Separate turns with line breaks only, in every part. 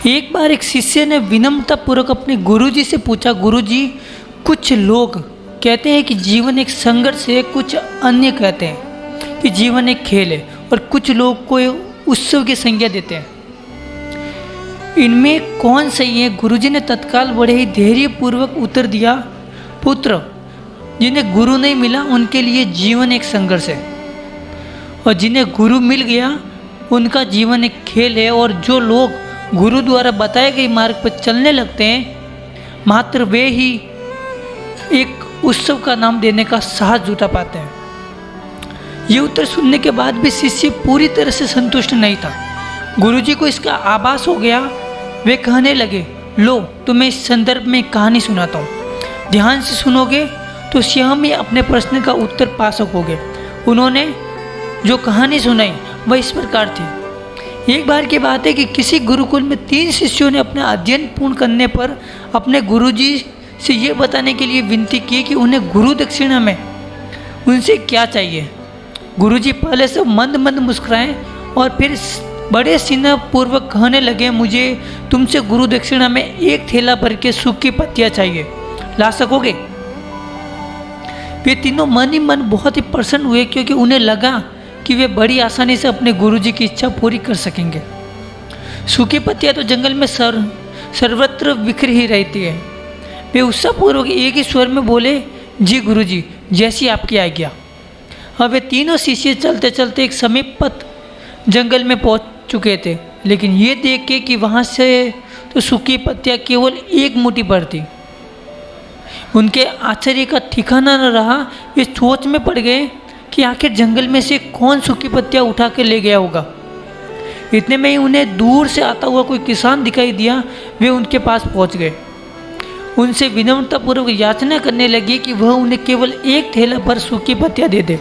एक बार एक शिष्य ने विनम्रतापूर्वक अपने गुरुजी से पूछा, गुरुजी, कुछ लोग कहते हैं कि जीवन एक संघर्ष है, कुछ अन्य कहते हैं कि जीवन एक खेल है, और कुछ लोग को उत्सव की संज्ञा देते हैं। इनमें कौन सही है? गुरुजी ने तत्काल बड़े ही धैर्यपूर्वक उत्तर दिया, पुत्र, जिन्हें गुरु नहीं मिला उनके लिए जीवन एक संघर्ष है, और जिन्हें गुरु मिल गया उनका जीवन एक खेल है। और जो लोग गुरु द्वारा बताए गए मार्ग पर चलने लगते हैं, मात्र वे ही एक उत्सव का नाम देने का साहस जुटा पाते हैं। ये उत्तर सुनने के बाद भी शिष्य पूरी तरह से संतुष्ट नहीं था। गुरुजी को इसका आभास हो गया। वे कहने लगे, लो, तुम्हें इस संदर्भ में कहानी सुनाता हूँ। ध्यान से सुनोगे तो स्वयं ही अपने प्रश्न का उत्तर पा सकोगे। उन्होंने जो कहानी सुनाई वह इस प्रकार थी। एक बार की बात है कि किसी गुरुकुल में 3 शिष्यों ने अपना अध्ययन पूर्ण करने पर अपने गुरुजी से ये बताने के लिए विनती की कि उन्हें गुरु दक्षिणा में उनसे क्या चाहिए। गुरुजी पहले से मंद मंद मुस्कुराए और फिर बड़े स्नेहपूर्वक कहने लगे, मुझे तुमसे गुरु दक्षिणा में 1 थैला भर के सूख की पत्तियाँ चाहिए, ला सकोगे? वे तीनों मन ही मन बहुत ही प्रसन्न हुए, क्योंकि उन्हें लगा कि वे बड़ी आसानी से अपने गुरुजी की इच्छा पूरी कर सकेंगे। सूखी पत्तियाँ तो जंगल में सर्वत्र बिखरी ही रहती है। वे उत्साहपूर्वक एक ही स्वर में बोले, जी गुरुजी, जैसी आपकी आज्ञा। अब वे तीनों शिष्य चलते चलते एक समीपत जंगल में पहुंच चुके थे, लेकिन ये देख के कि वहाँ से तो सूखी पत्तियाँ केवल 1 मुट्ठी भर थी, उनके आश्चर्य का ठिकाना न रहा। वे सोच में पड़ गए कि आखिर जंगल में से कौन सूखी पत्तियाँ उठा के ले गया होगा। इतने में ही उन्हें दूर से आता हुआ कोई किसान दिखाई दिया। वे उनके पास पहुंच गए, उनसे विनम्रतापूर्वक याचना करने लगी कि वह उन्हें केवल 1 थैला भर सूखी पत्तियाँ दे दे।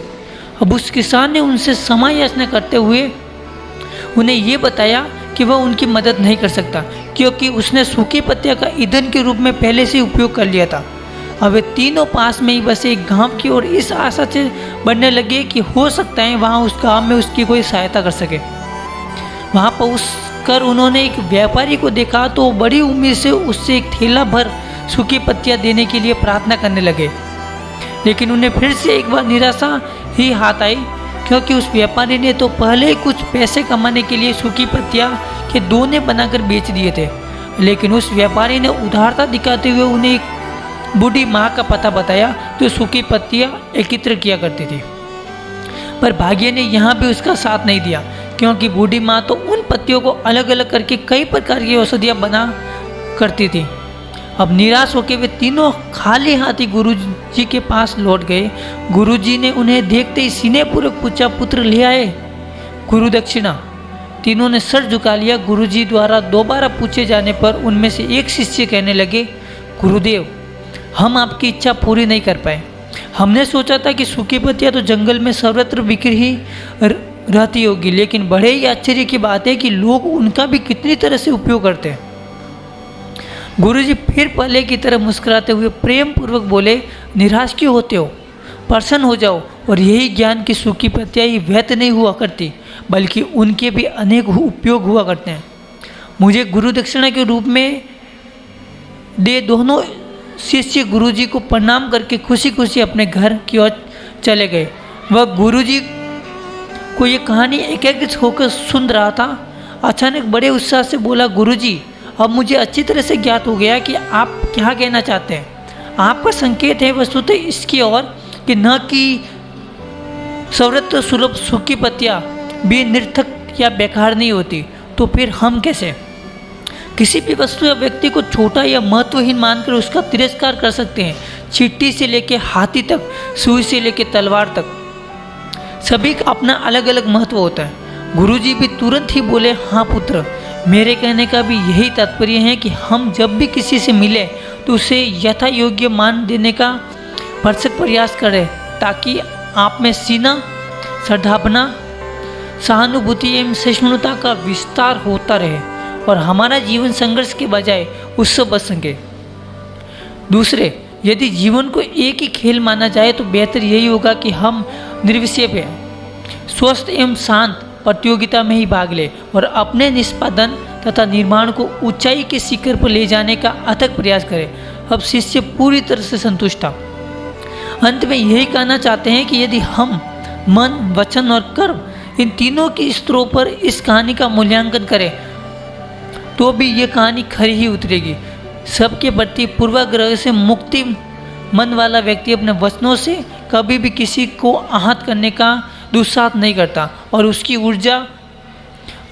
अब उस किसान ने उनसे क्षमा याचना करते हुए उन्हें ये बताया कि वह उनकी मदद नहीं कर सकता, क्योंकि उसने सूखी पत्तियाँ का ईंधन के रूप में पहले से उपयोग कर लिया था। अब वे तीनों पास में ही बसे एक गांव की ओर इस आशा से बढ़ने लगे कि हो सकता है वहाँ उस गांव में उसकी कोई सहायता कर सके। वहाँ पहुँचकर उन्होंने एक व्यापारी को देखा तो बड़ी उम्मीद से उससे 1 थैला भर सूखी पत्तियाँ देने के लिए प्रार्थना करने लगे, लेकिन उन्हें फिर से एक बार निराशा ही हाथ आई, क्योंकि उस व्यापारी ने तो पहले ही कुछ पैसे कमाने के लिए सूखी पत्तियाँ के दोने बनाकर बेच दिए थे। लेकिन उस व्यापारी ने उदारता दिखाते हुए उन्हें एक बूढ़ी माँ का पता बताया जो सूखी पत्तियाँ एकत्र किया करती थी। पर भाग्य ने यहाँ भी उसका साथ नहीं दिया, क्योंकि बूढ़ी माँ तो उन पत्तियों को अलग अलग करके कई प्रकार की औषधियाँ बना करती थी। अब निराश होकर वे तीनों खाली हाथी गुरुजी के पास लौट गए। गुरुजी ने उन्हें देखते ही स्नेहपूर्वक पूछा, पुत्र ले आए गुरु दक्षिणा? तीनों ने सर झुका लिया। गुरुजी द्वारा दोबारा पूछे जाने पर उनमें से एक शिष्य कहने लगे, गुरुदेव, हम आपकी इच्छा पूरी नहीं कर पाए। हमने सोचा था कि सूखी पत्तियाँ तो जंगल में सर्वत्र बिखरी ही रहती होगी, लेकिन बड़े ही आश्चर्य की बात है कि लोग उनका भी कितनी तरह से उपयोग करते हैं। गुरुजी फिर पहले की तरह मुस्कुराते हुए प्रेम पूर्वक बोले, निराश क्यों होते हो? प्रसन्न हो जाओ। और यही ज्ञान की सूखी पत्तियाँ ही व्यर्थ नहीं हुआ करती, बल्कि उनके भी अनेक उपयोग हुआ करते हैं। मुझे गुरु दक्षिणा के रूप में दे। दोनों शिष्य गुरुजी को प्रणाम करके खुशी खुशी अपने घर की ओर चले गए। वह गुरुजी को ये कहानी एकाग्र होकर सुन रहा था। अचानक बड़े उत्साह से बोला, गुरुजी, अब मुझे अच्छी तरह से ज्ञात हो गया कि आप क्या कहना चाहते हैं। आपका संकेत है वस्तुतः इसकी ओर कि न कि सर्वत्र सुलभ सूखी पत्तियाँ भी निर्थक या बेकार नहीं होती, तो फिर हम कैसे किसी भी वस्तु या व्यक्ति को छोटा या महत्वहीन मानकर उसका तिरस्कार कर सकते हैं। चींटी से लेकर हाथी तक, सुई से लेकर तलवार तक, सभी का अपना अलग अलग महत्व होता है। गुरुजी भी तुरंत ही बोले, हाँ पुत्र, मेरे कहने का भी यही तात्पर्य है कि हम जब भी किसी से मिले तो उसे यथा योग्य मान देने का भरसक प्रयास करें, ताकि आप में सीना, सद्भावना, सहानुभूति एवं सहिष्णुता का विस्तार होता रहे और हमारा जीवन संघर्ष के बजाय उससे बच सके। दूसरे, यदि जीवन को एक ही खेल माना जाए तो बेहतर यही होगा कि हम निर्विषेप हैं, स्वस्थ एवं शांत प्रतियोगिता में ही भाग ले और अपने निष्पादन तथा निर्माण को ऊंचाई के शिखर पर ले जाने का अथक प्रयास करे। अब शिष्य पूरी तरह से संतुष्ट था। अंत में यही कहना चाहते हैं कि यदि हम मन, वचन और कर्म इन तीनों के स्तरों पर इस कहानी का मूल्यांकन करें तो भी ये कहानी खरी ही उतरेगी। सबके प्रति पूर्वाग्रह से मुक्ति मन वाला व्यक्ति अपने वचनों से कभी भी किसी को आहत करने का दुस्साहस नहीं करता और उसकी ऊर्जा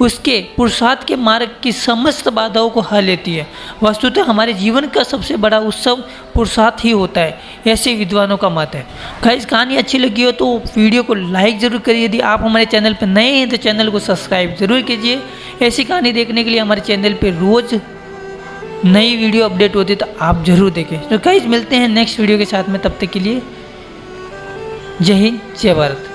उसके पुरुषार्थ के मार्ग की समस्त बाधाओं को हल लेती है। वस्तुतः हमारे जीवन का सबसे बड़ा उत्सव पुरुषार्थ ही होता है, ऐसे विद्वानों का मत है। गाइस, कहानी अच्छी लगी हो तो वीडियो को लाइक ज़रूर करिए। यदि आप हमारे चैनल पर नए हैं तो चैनल को सब्सक्राइब जरूर कीजिए। ऐसी कहानी देखने के लिए हमारे चैनल पर रोज़ नई वीडियो अपडेट होती है तो आप ज़रूर देखें। तो गाइस, मिलते हैं नेक्स्ट वीडियो के साथ में, तब तक के लिए जय हिंद, जय भारत।